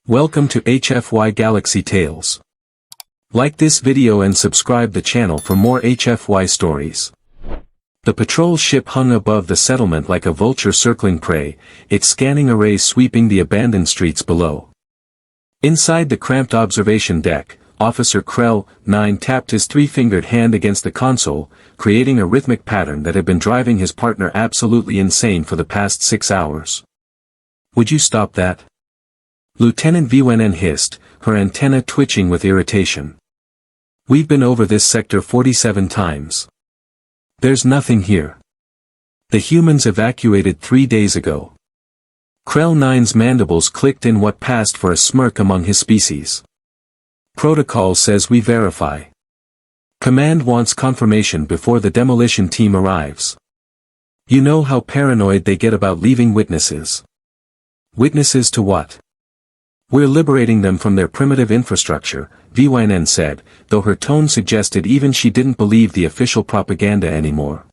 Welcome to HFY Galaxy Tales. Like this video and subscribe the channel for more HFY stories. The patrol ship hung above the settlement like a vulture circling prey, its scanning arrays sweeping the abandoned streets below. Inside the cramped observation deck, Officer Krell 9 tapped his three-fingered hand against the console, creating a rhythmic pattern that had been driving his partner absolutely insane for the past 6 hours. "Would you stop that?" Lieutenant Vwen hissed, her antenna twitching with irritation. "We've been over this sector 47 times. There's nothing here. The humans evacuated 3 days ago." Krell 9's mandibles clicked in what passed for a smirk among his species. "Protocol says we verify. Command wants confirmation before the demolition team arrives. You know how paranoid they get about leaving witnesses." "Witnesses to what?" "We're liberating them from their primitive infrastructure," Vwen said, though her tone suggested even she didn't believe the official propaganda anymore.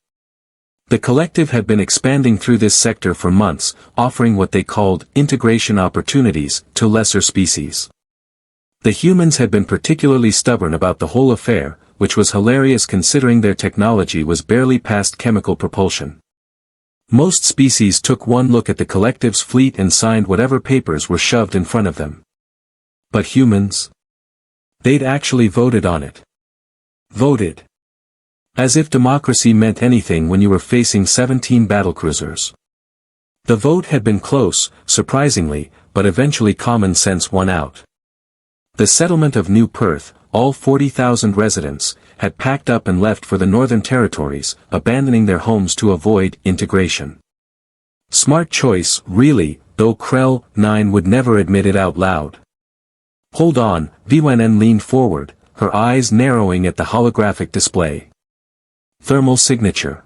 The collective had been expanding through this sector for months, offering what they called integration opportunities to lesser species. The humans had been particularly stubborn about the whole affair, which was hilarious considering their technology was barely past chemical propulsion. Most species took one look at the collective's fleet and signed whatever papers were shoved in front of them. But humans? They'd actually voted on it. Voted. As if democracy meant anything when you were facing 17 battlecruisers. The vote had been close, surprisingly, but eventually common sense won out. The settlement of New Perth, all 40,000 residents, had packed up and left for the Northern Territories, abandoning their homes to avoid integration. Smart choice, really, though Krell 9 would never admit it out loud. "Hold on," Vwen leaned forward, her eyes narrowing at the holographic display. "Thermal signature.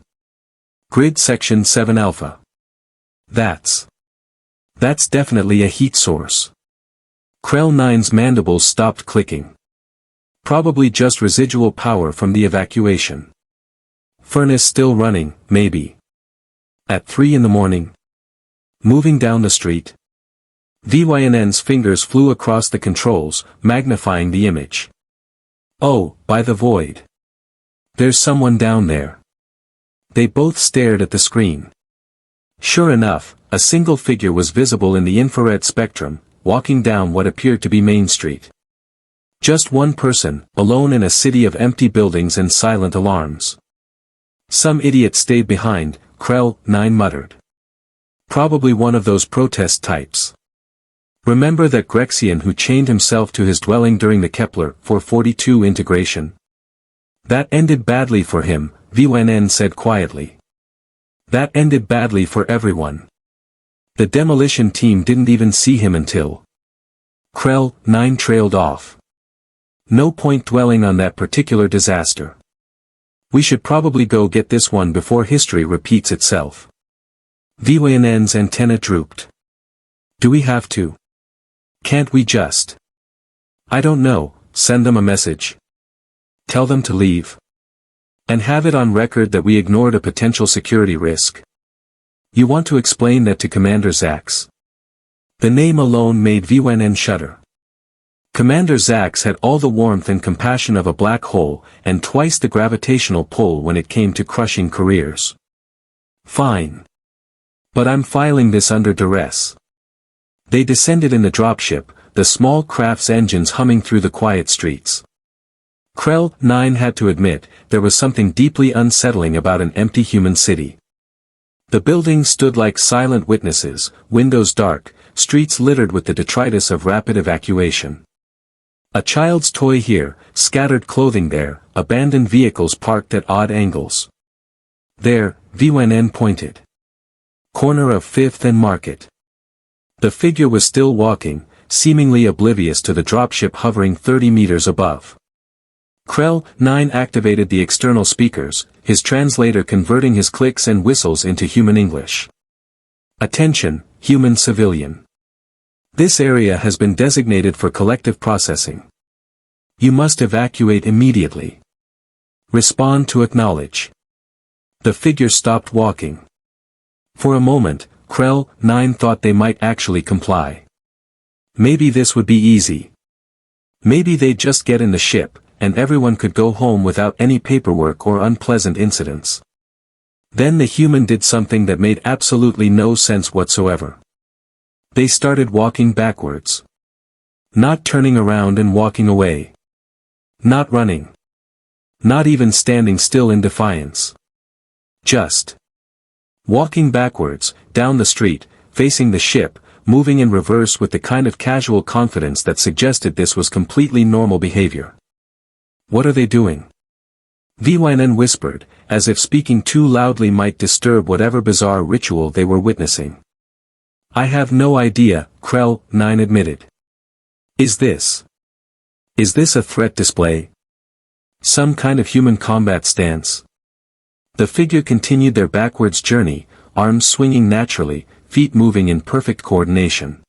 Grid section 7 alpha. That's definitely a heat source." Krell 9's mandibles stopped clicking. "Probably just residual power from the evacuation. Furnace still running, maybe. At 3 in the morning. Moving down the street." Vwen's fingers flew across the controls, magnifying the image. "Oh, by the void. There's someone down there." They both stared at the screen. Sure enough, a single figure was visible in the infrared spectrum, walking down what appeared to be Main Street. Just one person, alone in a city of empty buildings and silent alarms. "Some idiot stayed behind," Krell 9 muttered. "Probably one of those protest types. Remember that Grexian who chained himself to his dwelling during the Kepler 442 integration? That ended badly for him," Vwen said quietly. "That ended badly for everyone. The demolition team didn't even see him until..." Krell 9 trailed off. "No point dwelling on that particular disaster. We should probably go get this one before history repeats itself." Vwen's antenna drooped. "Do we have to? Can't we just... I don't know, send them a message? Tell them to leave? And have it on record that we ignored a potential security risk? You want to explain that to Commander Zax?" The name alone made Vwen shudder. Commander Zax had all the warmth and compassion of a black hole, and twice the gravitational pull when it came to crushing careers. "Fine. But I'm filing this under duress." They descended in the dropship, the small craft's engines humming through the quiet streets. Krell 9 had to admit, there was something deeply unsettling about an empty human city. The buildings stood like silent witnesses, windows dark, streets littered with the detritus of rapid evacuation. A child's toy here, scattered clothing there, abandoned vehicles parked at odd angles. "There," Vwen pointed. "Corner of 5th and Market." The figure was still walking, seemingly oblivious to the dropship hovering 30 meters above. Krell 9 activated the external speakers, his translator converting his clicks and whistles into human English. "Attention, human civilian. This area has been designated for collective processing. You must evacuate immediately. Respond to acknowledge." The figure stopped walking. For a moment, Krell 9 thought they might actually comply. Maybe this would be easy. Maybe they'd just get in the ship, and everyone could go home without any paperwork or unpleasant incidents. Then the human did something that made absolutely no sense whatsoever. They started walking backwards. Not turning around and walking away. Not running. Not even standing still in defiance. Just walking backwards, down the street, facing the ship, moving in reverse with the kind of casual confidence that suggested this was completely normal behavior. What are they doing? VYNN whispered, as if speaking too loudly might disturb whatever bizarre ritual they were witnessing. I have no idea, Krell 9 admitted. Is this a threat display? Some kind of human combat stance? The figure continued their backwards journey, arms swinging naturally, feet moving in perfect coordination.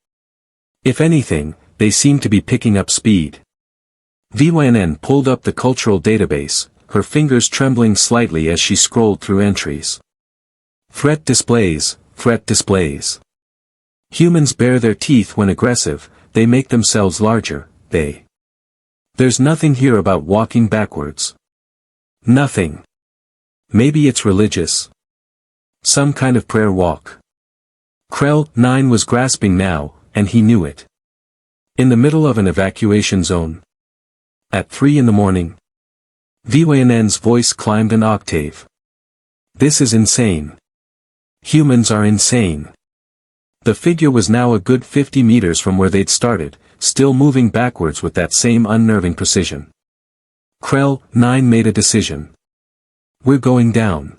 If anything, they seemed to be picking up speed. VYNN pulled up the cultural database, her fingers trembling slightly as she scrolled through entries. Threat displays, threat displays. Humans bare their teeth when aggressive, they make themselves larger, There's nothing here about walking backwards. Nothing. Maybe it's religious. Some kind of prayer walk. Krell 9 was grasping now, and he knew it. In the middle of an evacuation zone. At 3 in the morning. VYNN's voice climbed an octave. This is insane. Humans are insane. The figure was now a good 50 meters from where they'd started, still moving backwards with that same unnerving precision. Krell 9 made a decision. We're going down.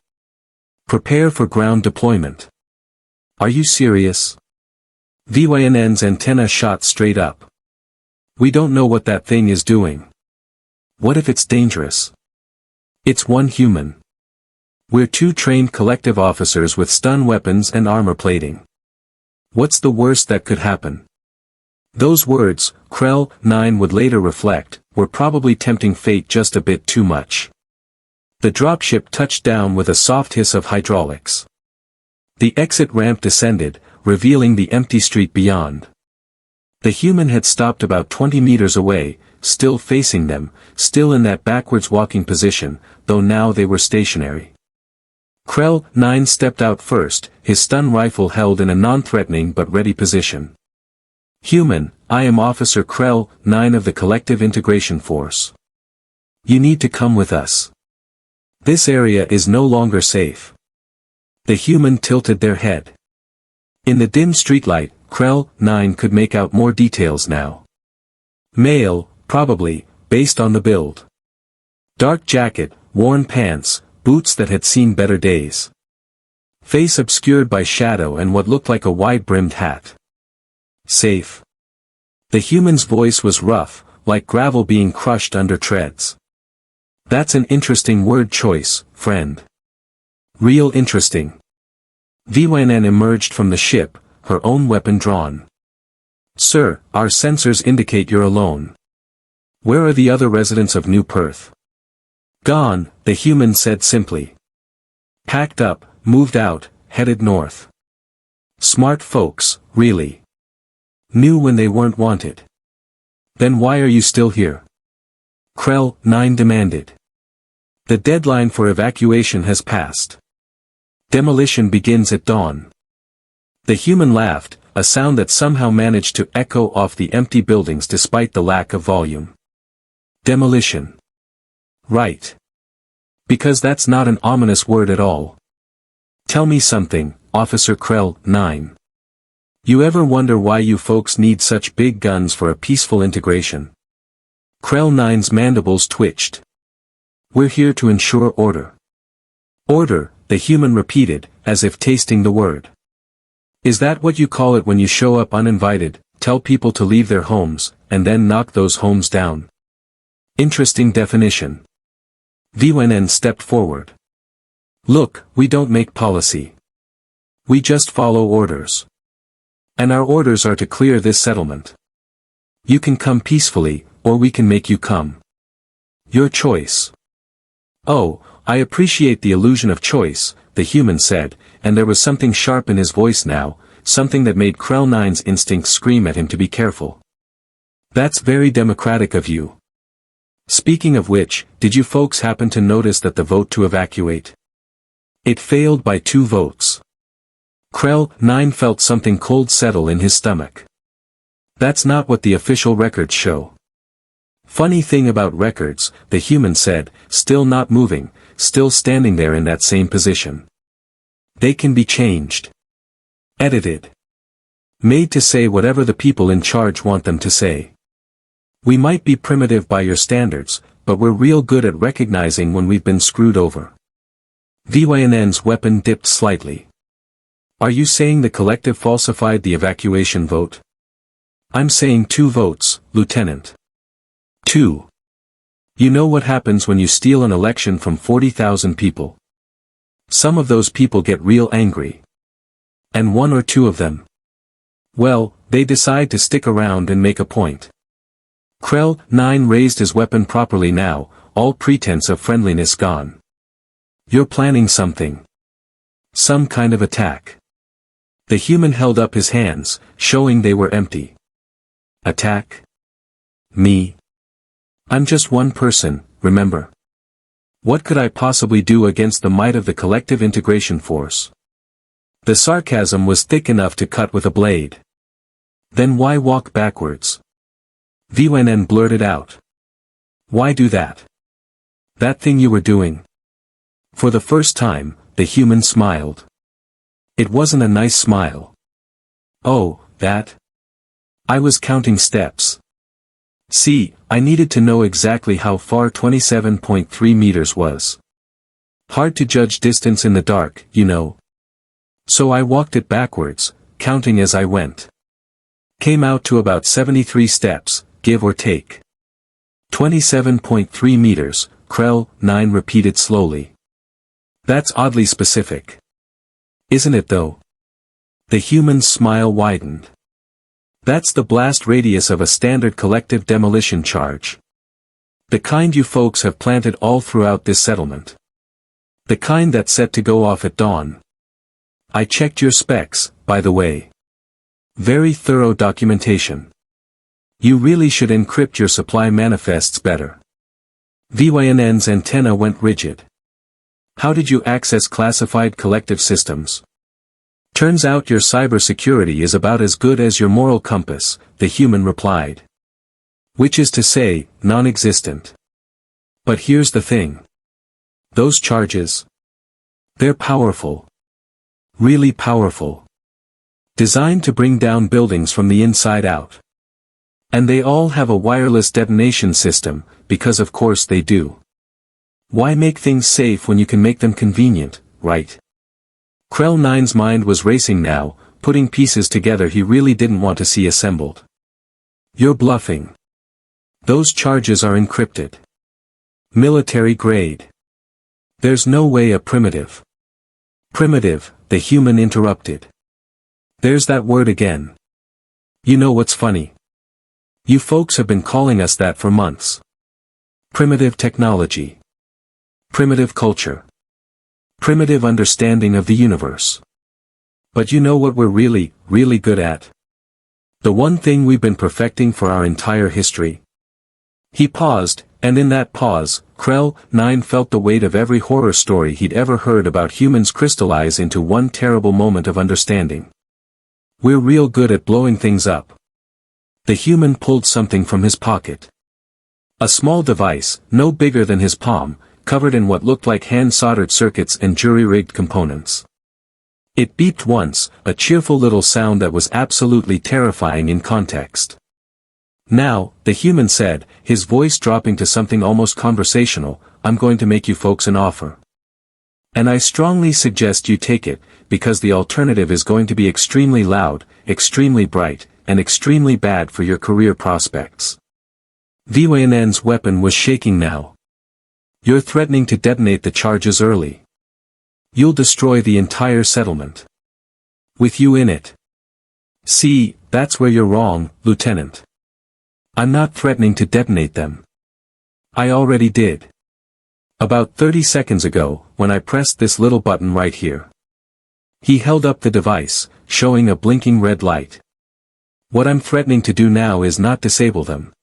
Prepare for ground deployment. Are you serious? VYNN's antenna shot straight up. We don't know what that thing is doing. What if it's dangerous? It's one human. We're 2 trained collective officers with stun weapons and armor plating. What's the worst that could happen? Those words, Krell 9 would later reflect, were probably tempting fate just a bit too much. The dropship touched down with a soft hiss of hydraulics. The exit ramp descended, revealing the empty street beyond. The human had stopped about 20 meters away, still facing them, still in that backwards walking position, though now they were stationary. Krell 9 stepped out first, his stun rifle held in a non-threatening but ready position. Human, I am Officer Krell 9 of the Collective Integration Force. You need to come with us. This area is no longer safe. The human tilted their head. In the dim streetlight, Krell 9 could make out more details now. Male, probably, based on the build. Dark jacket, worn pants, boots that had seen better days. Face obscured by shadow and what looked like a wide-brimmed hat. Safe. The human's voice was rough, like gravel being crushed under treads. That's an interesting word choice, friend. Real interesting. VYNN emerged from the ship, her own weapon drawn. Sir, our sensors indicate you're alone. Where are the other residents of New Perth? Gone, the human said simply. Packed up, moved out, headed north. Smart folks, really. Knew when they weren't wanted. Then why are you still here? Krell 9 demanded. The deadline for evacuation has passed. Demolition begins at dawn. The human laughed, a sound that somehow managed to echo off the empty buildings despite the lack of volume. Demolition. Right. Because that's not an ominous word at all. Tell me something, Officer Krell 9. You ever wonder why you folks need such big guns for a peaceful integration? Krell 9's mandibles twitched. We're here to ensure order. Order, the human repeated, as if tasting the word. Is that what you call it when you show up uninvited, tell people to leave their homes, and then knock those homes down? Interesting definition. VYNN stepped forward. Look, we don't make policy. We just follow orders. And our orders are to clear this settlement. You can come peacefully, or we can make you come. Your choice. Oh, I appreciate the illusion of choice, the human said, and there was something sharp in his voice now, something that made Krell 9's instincts scream at him to be careful. That's very democratic of you. Speaking of which, did you folks happen to notice that the vote to evacuate? It failed by 2 votes. Krell 9 felt something cold settle in his stomach. That's not what the official records show. Funny thing about records, the human said, still not moving, still standing there in that same position. They can be changed. Edited. Made to say whatever the people in charge want them to say. We might be primitive by your standards, but we're real good at recognizing when we've been screwed over. VYNN's weapon dipped slightly. Are you saying the collective falsified the evacuation vote? I'm saying 2 votes, Lieutenant. 2. You know what happens when you steal an election from 40,000 people? Some of those people get real angry. And 1 or 2 of them, well, they decide to stick around and make a point. Krell 9 raised his weapon properly now, all pretense of friendliness gone. You're planning something. Some kind of attack. The human held up his hands, showing they were empty. Attack? Me? I'm just one person, remember? What could I possibly do against the might of the collective integration force? The sarcasm was thick enough to cut with a blade. Then why walk backwards? VYNN blurted out. Why do that? That thing you were doing. For the first time, the human smiled. It wasn't a nice smile. Oh, that? I was counting steps. See, I needed to know exactly how far 27.3 meters was. Hard to judge distance in the dark, you know. So I walked it backwards, counting as I went. Came out to about 73 steps, give or take. 27.3 meters, Krell 9 repeated slowly. That's oddly specific. Isn't it though? The human's smile widened. That's the blast radius of a standard collective demolition charge. The kind you folks have planted all throughout this settlement. The kind that's set to go off at dawn. I checked your specs, by the way. Very thorough documentation. You really should encrypt your supply manifests better. VYNN's antenna went rigid. How did you access classified collective systems? Turns out your cybersecurity is about as good as your moral compass, the human replied. Which is to say, non-existent. But here's the thing. Those charges. They're powerful. Really powerful. Designed to bring down buildings from the inside out. And they all have a wireless detonation system, because of course they do. Why make things safe when you can make them convenient, right? Krell 9's mind was racing now, putting pieces together he really didn't want to see assembled. You're bluffing. Those charges are encrypted. Military grade. There's no way a primitive. Primitive, the human interrupted. There's that word again. You know what's funny? You folks have been calling us that for months. Primitive technology. Primitive culture. Primitive understanding of the universe. But you know what we're really, really good at? The one thing we've been perfecting for our entire history. He paused, and in that pause, Krell 9 felt the weight of every horror story he'd ever heard about humans crystallize into one terrible moment of understanding. We're real good at blowing things up. The human pulled something from his pocket. A small device, no bigger than his palm, covered in what looked like hand-soldered circuits and jury-rigged components. It beeped once, a cheerful little sound that was absolutely terrifying in context. Now, the human said, his voice dropping to something almost conversational, I'm going to make you folks an offer. And I strongly suggest you take it, because the alternative is going to be extremely loud, extremely bright, and extremely bad for your career prospects. VYNN's weapon was shaking now. You're threatening to detonate the charges early. You'll destroy the entire settlement. With you in it. See, that's where you're wrong, Lieutenant. I'm not threatening to detonate them. I already did. About 30 seconds ago, when I pressed this little button right here. He held up the device, showing a blinking red light. What I'm threatening to do now is not disable them.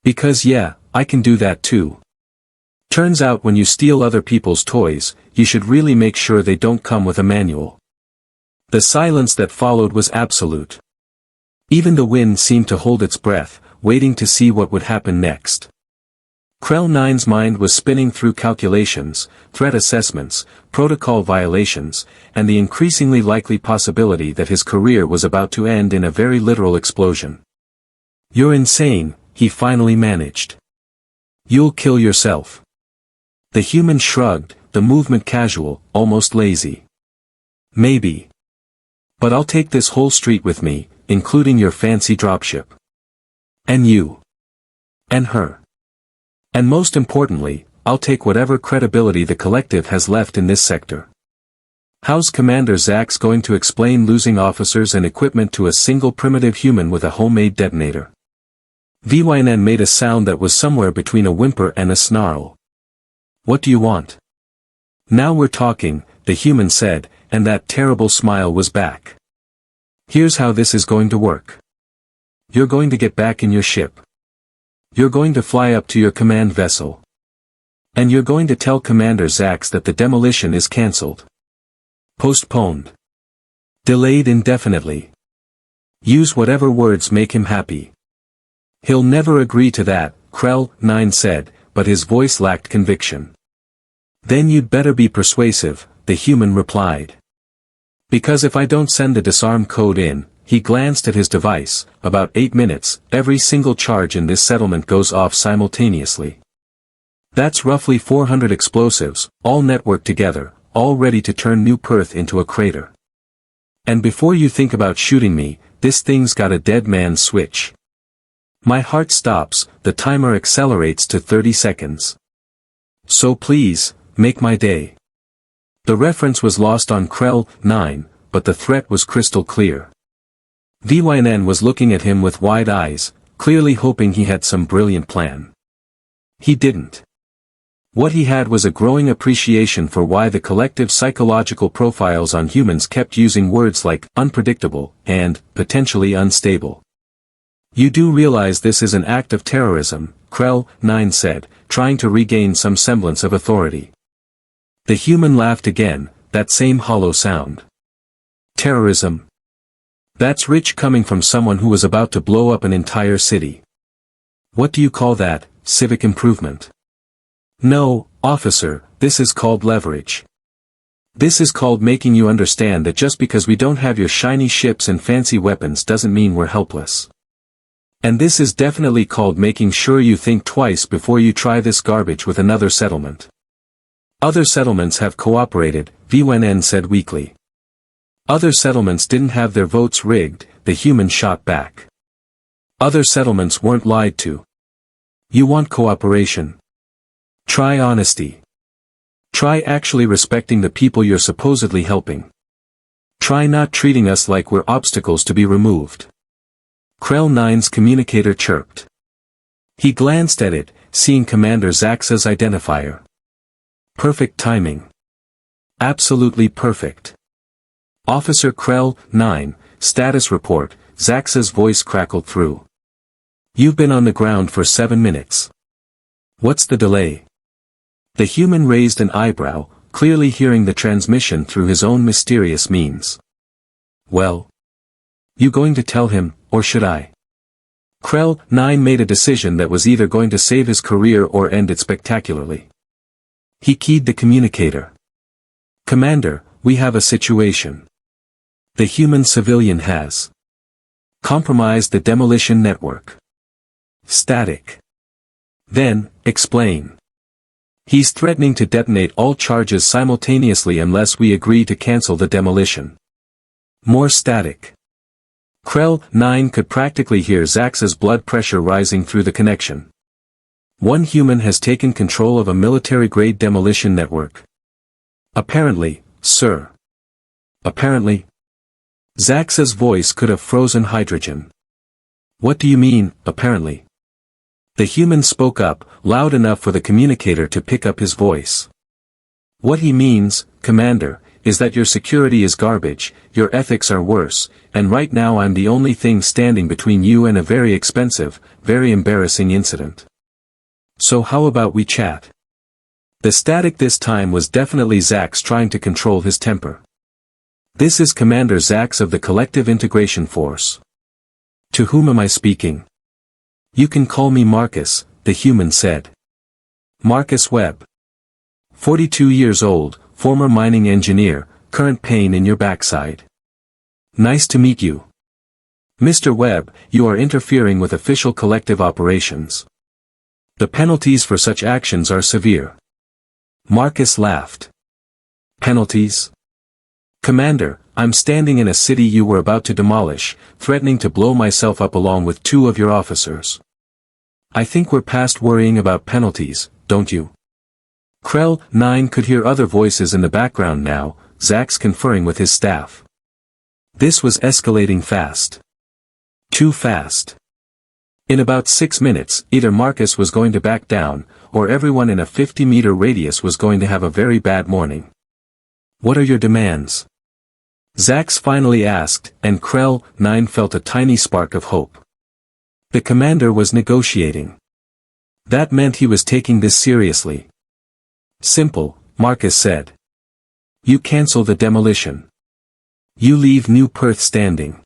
Because yeah, I can do that too. Turns out when you steal other people's toys, you should really make sure they don't come with a manual. The silence that followed was absolute. Even the wind seemed to hold its breath, waiting to see what would happen next. Krell 9's mind was spinning through calculations, threat assessments, protocol violations, and the increasingly likely possibility that his career was about to end in a very literal explosion. "You're insane," he finally managed. "You'll kill yourself." The human shrugged, the movement casual, almost lazy. "Maybe. But I'll take this whole street with me, including your fancy dropship. And you. And her. And most importantly, I'll take whatever credibility the collective has left in this sector. How's Commander Zax going to explain losing officers and equipment to a single primitive human with a homemade detonator?" VYNN made a sound that was somewhere between a whimper and a snarl. "What do you want?" "Now we're talking," the human said, and that terrible smile was back. "Here's how this is going to work. You're going to get back in your ship. You're going to fly up to your command vessel. And you're going to tell Commander Zax that the demolition is cancelled. Postponed. Delayed indefinitely. Use whatever words make him happy." "He'll never agree to that," Krell 9 said, but his voice lacked conviction. "Then you'd better be persuasive," the human replied. "Because if I don't send the disarm code in," he glanced at his device, "about 8 minutes, every single charge in this settlement goes off simultaneously. That's roughly 400 explosives, all networked together, all ready to turn New Perth into a crater. And before you think about shooting me, this thing's got a dead man switch. My heart stops, the timer accelerates to 30 seconds. So please, make my day." The reference was lost on Krell 9, but the threat was crystal clear. VYNN was looking at him with wide eyes, clearly hoping he had some brilliant plan. He didn't. What he had was a growing appreciation for why the collective psychological profiles on humans kept using words like unpredictable and potentially unstable. "You do realize this is an act of terrorism," Krell 9 said, trying to regain some semblance of authority. The human laughed again, that same hollow sound. "Terrorism? That's rich coming from someone who was about to blow up an entire city. What do you call that, civic improvement?" "No, officer, this is called leverage. This is called making you understand that just because we don't have your shiny ships and fancy weapons doesn't mean we're helpless. And this is definitely called making sure you think twice before you try this garbage with another settlement. Other settlements have cooperated," VYNN said weakly. "Other settlements didn't have their votes rigged," the human shot back. "Other settlements weren't lied to. You want cooperation? Try honesty. Try actually respecting the people you're supposedly helping. Try not treating us like we're obstacles to be removed." Krell 9's communicator chirped. He glanced at it, seeing Commander Zax's identifier. Perfect timing. Absolutely perfect. "Officer Krell 9, status report," Zax's voice crackled through. "You've been on the ground for 7 minutes. What's the delay?" The human raised an eyebrow, clearly hearing the transmission through his own mysterious means. "Well? You going to tell him, or should I?" Krell 9 made a decision that was either going to save his career or end it spectacularly. He keyed the communicator. "Commander, we have a situation. The human civilian has compromised the demolition network. Static. Then, explain. He's threatening to detonate all charges simultaneously unless we agree to cancel the demolition. More static." Krell 9 could practically hear Zax's blood pressure rising through the connection. "One human has taken control of a military-grade demolition network. Apparently, sir. Apparently." Zax's voice could have frozen hydrogen. "What do you mean, apparently?" The human spoke up, loud enough for the communicator to pick up his voice. "What he means, Commander, is that your security is garbage, your ethics are worse, and right now I'm the only thing standing between you and a very expensive, very embarrassing incident. So how about we chat? The static this time was definitely Zax trying to control his temper. This is Commander Zax of the Collective Integration Force. To whom am I speaking? You can call me Marcus, the human said. Marcus Webb. 42 years old, former mining engineer, current pain in your backside. Nice to meet you. Mr. Webb, you are interfering with official collective operations. The penalties for such actions are severe. Marcus laughed. Penalties? Commander, I'm standing in a city you were about to demolish, threatening to blow myself up along with 2 of your officers. I think we're past worrying about penalties, don't you? Krell 9 could hear other voices in the background now, Zax conferring with his staff. This was escalating fast. Too fast. In about 6 minutes, either Marcus was going to back down, or everyone in a 50-meter radius was going to have a very bad morning. What are your demands? Zax finally asked, and Krell 9 felt a tiny spark of hope. The commander was negotiating. That meant he was taking this seriously. Simple, Marcus said. You cancel the demolition. You leave New Perth standing.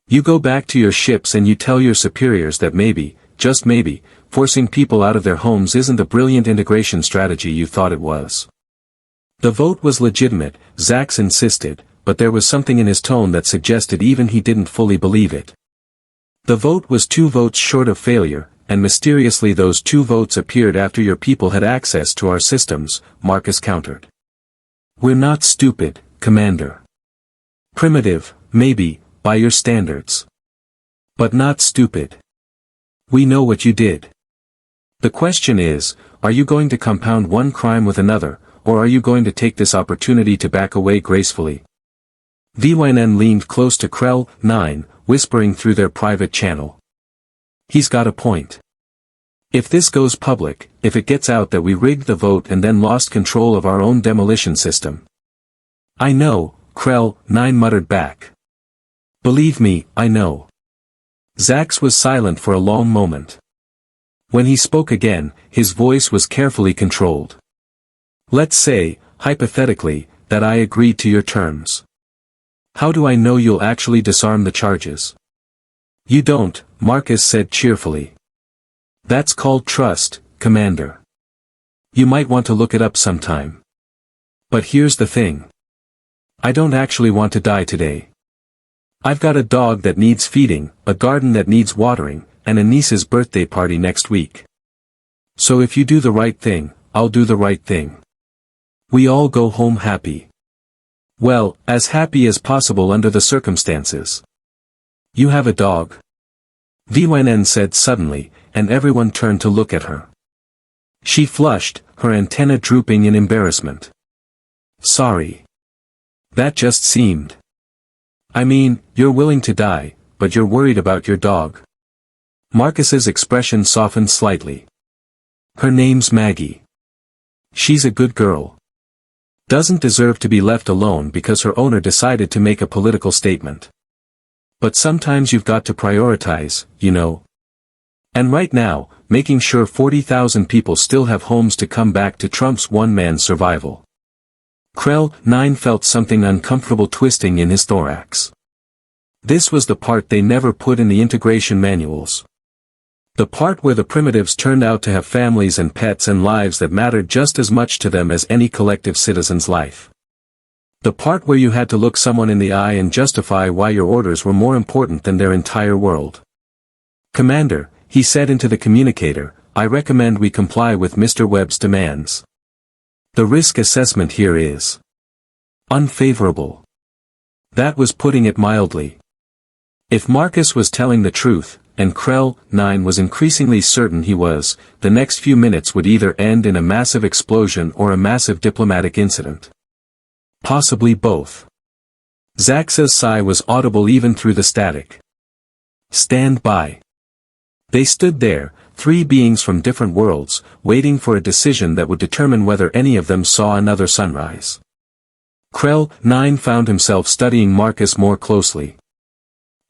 You go back to your ships and you tell your superiors that maybe, just maybe, forcing people out of their homes isn't the brilliant integration strategy you thought it was. The vote was legitimate, Zax insisted, but there was something in his tone that suggested even he didn't fully believe it. The vote was 2 votes short of failure, and mysteriously those 2 votes appeared after your people had access to our systems, Marcus countered. We're not stupid, Commander. Primitive, maybe, by your standards. But not stupid. We know what you did. The question is, are you going to compound one crime with another, or are you going to take this opportunity to back away gracefully? VYN leaned close to Krell 9, whispering through their private channel. He's got a point. If this goes public, if it gets out that we rigged the vote and then lost control of our own demolition system. I know, Krell 9 muttered back. Believe me, I know. Zax was silent for a long moment. When he spoke again, his voice was carefully controlled. Let's say, hypothetically, that I agreed to your terms. How do I know you'll actually disarm the charges? You don't, Marcus said cheerfully. That's called trust, Commander. You might want to look it up sometime. But here's the thing. I don't actually want to die today. I've got a dog that needs feeding, a garden that needs watering, and a niece's birthday party next week. So if you do the right thing, I'll do the right thing. We all go home happy. Well, as happy as possible under the circumstances. You have a dog? VYN said suddenly, and everyone turned to look at her. She flushed, her antenna drooping in embarrassment. Sorry. That just seemed. I mean, you're willing to die, but you're worried about your dog. Marcus's expression softened slightly. Her name's Maggie. She's a good girl. Doesn't deserve to be left alone because her owner decided to make a political statement. But sometimes you've got to prioritize, you know. And right now, making sure 40,000 people still have homes to come back to trumps one-man survival. Krell 9 felt something uncomfortable twisting in his thorax. This was the part they never put in the integration manuals. The part where the primitives turned out to have families and pets and lives that mattered just as much to them as any collective citizen's life. The part where you had to look someone in the eye and justify why your orders were more important than their entire world. Commander, he said into the communicator, I recommend we comply with Mr. Webb's demands. The risk assessment here is unfavorable. That was putting it mildly. If Marcus was telling the truth, and Krell 9 was increasingly certain he was, the next few minutes would either end in a massive explosion or a massive diplomatic incident. Possibly both. Zax's sigh was audible even through the static. Stand by. They stood there, 3 beings from different worlds, waiting for a decision that would determine whether any of them saw another sunrise. Krell 9 found himself studying Marcus more closely.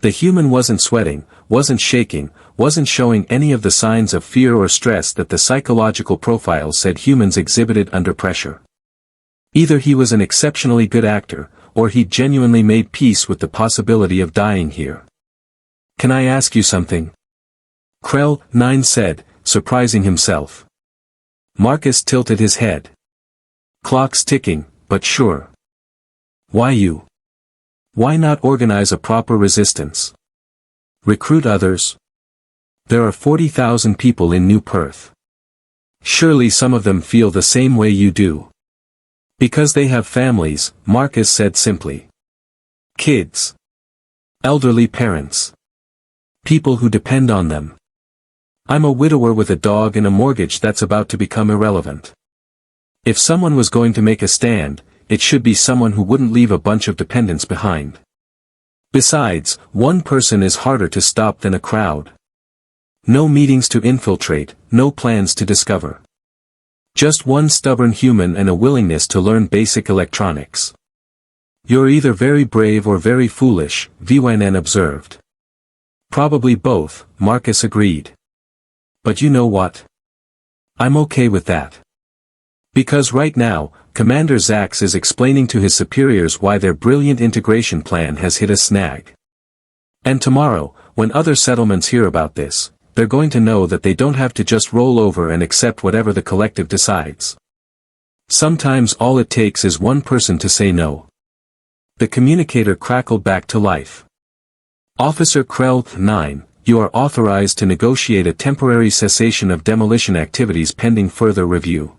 The human wasn't sweating, wasn't shaking, wasn't showing any of the signs of fear or stress that the psychological profile said humans exhibited under pressure. Either he was an exceptionally good actor, or he genuinely made peace with the possibility of dying here. "Can I ask you something?" Krell 9 said, surprising himself. Marcus tilted his head. "Clock's ticking, but sure." "Why you? Why not organize a proper resistance? Recruit others? There are 40,000 people in New Perth. Surely some of them feel the same way you do." "Because they have families," Marcus said simply. "Kids. Elderly parents. People who depend on them. I'm a widower with a dog and a mortgage that's about to become irrelevant. If someone was going to make a stand, it should be someone who wouldn't leave a bunch of dependents behind. Besides, one person is harder to stop than a crowd. No meetings to infiltrate, no plans to discover. Just one stubborn human and a willingness to learn basic electronics. You're either very brave or very foolish," VYN observed. "Probably both," Marcus agreed. "But you know what? I'm okay with that. Because right now, Commander Zax is explaining to his superiors why their brilliant integration plan has hit a snag. And tomorrow, when other settlements hear about this, they're going to know that they don't have to just roll over and accept whatever the collective decides. Sometimes all it takes is one person to say no." The communicator crackled back to life. "Officer Krell 9, you are authorized to negotiate a temporary cessation of demolition activities pending further review."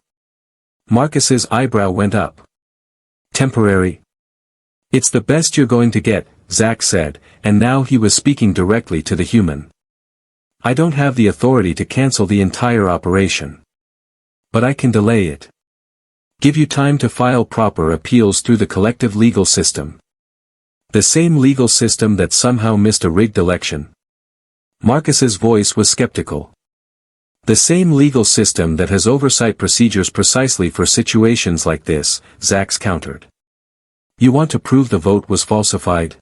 Marcus's eyebrow went up. "Temporary? It's the best you're going to get," Zack said, and now he was speaking directly to the human. "I don't have the authority to cancel the entire operation. But I can delay it. Give you time to file proper appeals through the collective legal system. The same legal system that somehow missed a rigged election." Marcus's voice was skeptical. "The same legal system that has oversight procedures precisely for situations like this," Zax countered. "You want to prove the vote was falsified?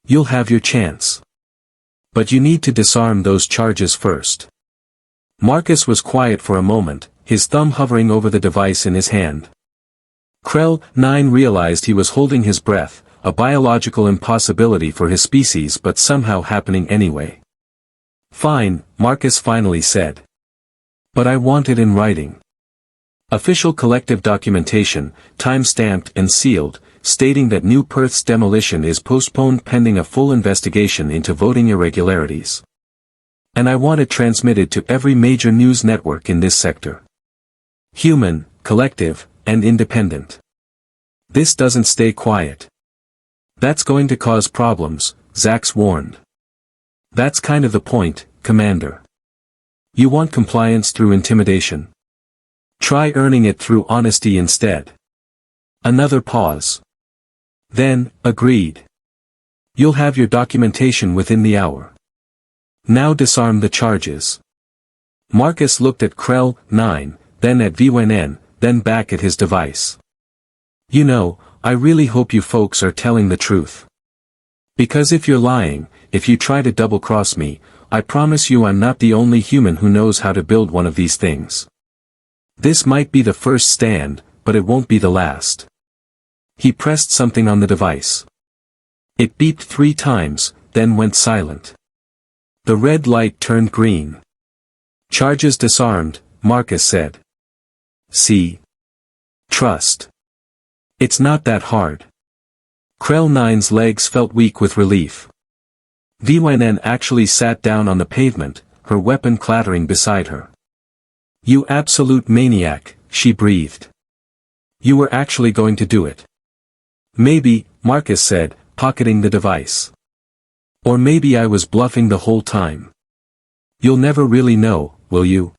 You'll have your chance. But you need to disarm those charges first." Marcus was quiet for a moment, his thumb hovering over the device in his hand. Krell 9 realized he was holding his breath, a biological impossibility for his species but somehow happening anyway. "Fine," Marcus finally said. "But I want it in writing. Official collective documentation, time-stamped and sealed, stating that New Perth's demolition is postponed pending a full investigation into voting irregularities. And I want it transmitted to every major news network in this sector. Human, collective, and independent. This doesn't stay quiet. That's going to cause problems," Zax warned. "That's kind of the point, Commander. You want compliance through intimidation? Try earning it through honesty instead." Another pause. Then, agreed. "You'll have your documentation within the hour. Now disarm the charges." Marcus looked at Krell 9, then at VYN, then back at his device. "You know, I really hope you folks are telling the truth. Because if you're lying, if you try to double-cross me, I promise you I'm not the only human who knows how to build one of these things. This might be the first stand, but it won't be the last." He pressed something on the device. It beeped 3 times, then went silent. The red light turned green. "Charges disarmed," Marcus said. "See? Trust. It's not that hard." Krell 9's legs felt weak with relief. VYN actually sat down on the pavement, her weapon clattering beside her. "You absolute maniac," she breathed. "You were actually going to do it." "Maybe," Marcus said, pocketing the device. "Or maybe I was bluffing the whole time. You'll never really know, will you?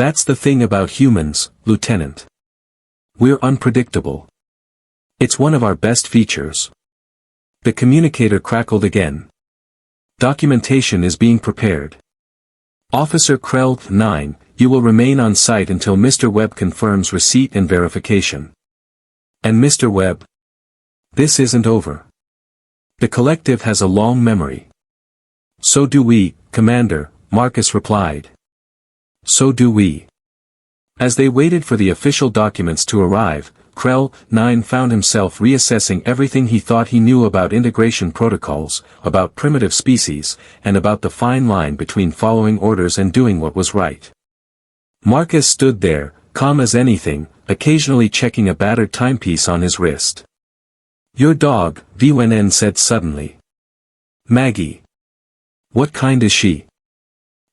That's the thing about humans, Lieutenant. We're unpredictable. It's one of our best features." The communicator crackled again. "Documentation is being prepared. Officer Krell 9, you will remain on site until Mr. Webb confirms receipt and verification. And Mr. Webb? This isn't over. The collective has a long memory. So do we, Commander, Marcus replied. So do we. As they waited for the official documents to arrive, Krell 9 found himself reassessing everything he thought he knew about integration protocols, about primitive species, and about the fine line between following orders and doing what was right. Marcus stood there, calm as anything, occasionally checking a battered timepiece on his wrist. Your dog, VNN said suddenly. Maggie. What kind is she?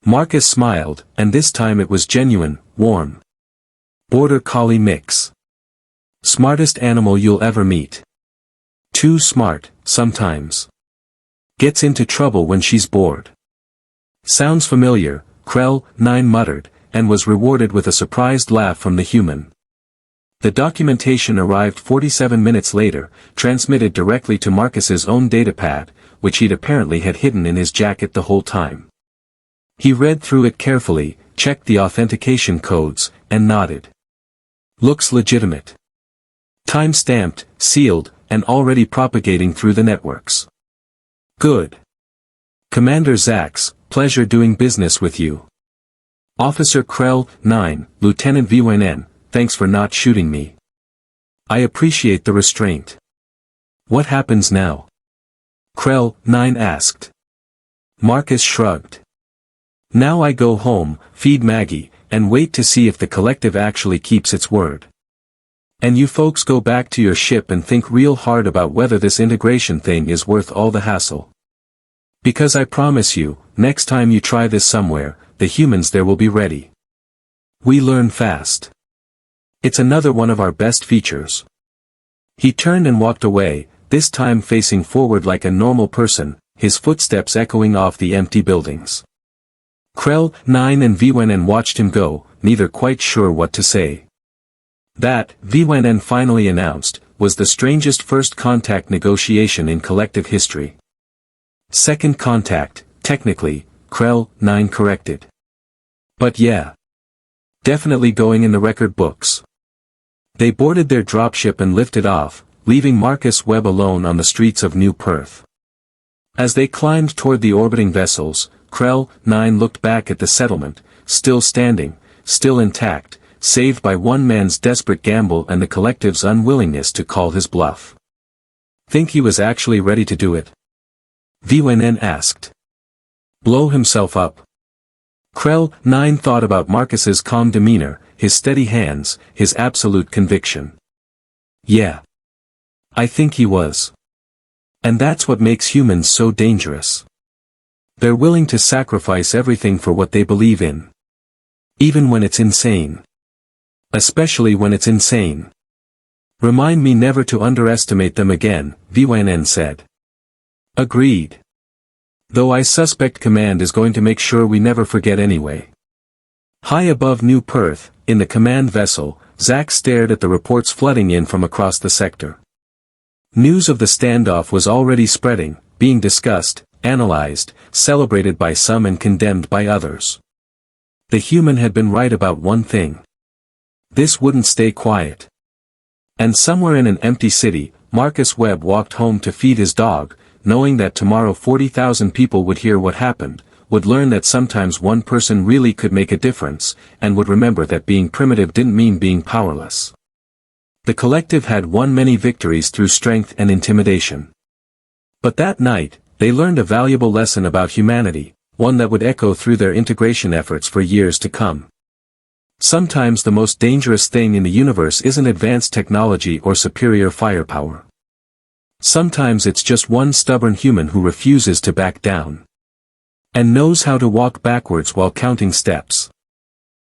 Marcus smiled, and this time it was genuine, warm. Border Collie mix. Smartest animal you'll ever meet. Too smart, sometimes. Gets into trouble when she's bored. Sounds familiar, Krell 9 muttered, and was rewarded with a surprised laugh from the human. The documentation arrived 47 minutes later, transmitted directly to Marcus's own datapad, which he'd apparently had hidden in his jacket the whole time. He read through it carefully, checked the authentication codes, and nodded. Looks legitimate. Time-stamped, sealed, and already propagating through the networks. Good. Commander Zax, pleasure doing business with you. Officer Krell 9, Lieutenant VNN, thanks for not shooting me. I appreciate the restraint. What happens now? Krell 9 asked. Marcus shrugged. Now I go home, feed Maggie, and wait to see if the collective actually keeps its word. And you folks go back to your ship and think real hard about whether this integration thing is worth all the hassle. Because I promise you, next time you try this somewhere, the humans there will be ready. We learn fast. It's another one of our best features. He turned and walked away, this time facing forward like a normal person, his footsteps echoing off the empty buildings. Krell 9 and VNN watched him go, neither quite sure what to say. That, VNN finally announced, was the strangest first contact negotiation in collective history. Second contact, technically, Krell 9 corrected. But yeah. Definitely going in the record books. They boarded their dropship and lifted off, leaving Marcus Webb alone on the streets of New Perth. As they climbed toward the orbiting vessels, Krell 9 looked back at the settlement, still standing, still intact, saved by one man's desperate gamble and the collective's unwillingness to call his bluff. Think he was actually ready to do it? VNN asked. Blow himself up? Krell 9 thought about Marcus's calm demeanor, his steady hands, his absolute conviction. Yeah. I think he was. And that's what makes humans so dangerous. They're willing to sacrifice everything for what they believe in. Even when it's insane. Especially when it's insane. Remind me never to underestimate them again, VNN said. Agreed. Though I suspect Command is going to make sure we never forget anyway. High above New Perth, in the command vessel, Zack stared at the reports flooding in from across the sector. News of the standoff was already spreading, being discussed, analyzed, celebrated by some and condemned by others. The human had been right about one thing. This wouldn't stay quiet. And somewhere in an empty city, Marcus Webb walked home to feed his dog, knowing that tomorrow 40,000 people would hear what happened, would learn that sometimes one person really could make a difference, and would remember that being primitive didn't mean being powerless. The collective had won many victories through strength and intimidation. But that night, they learned a valuable lesson about humanity, one that would echo through their integration efforts for years to come. Sometimes the most dangerous thing in the universe isn't advanced technology or superior firepower. Sometimes it's just one stubborn human who refuses to back down. And knows how to walk backwards while counting steps.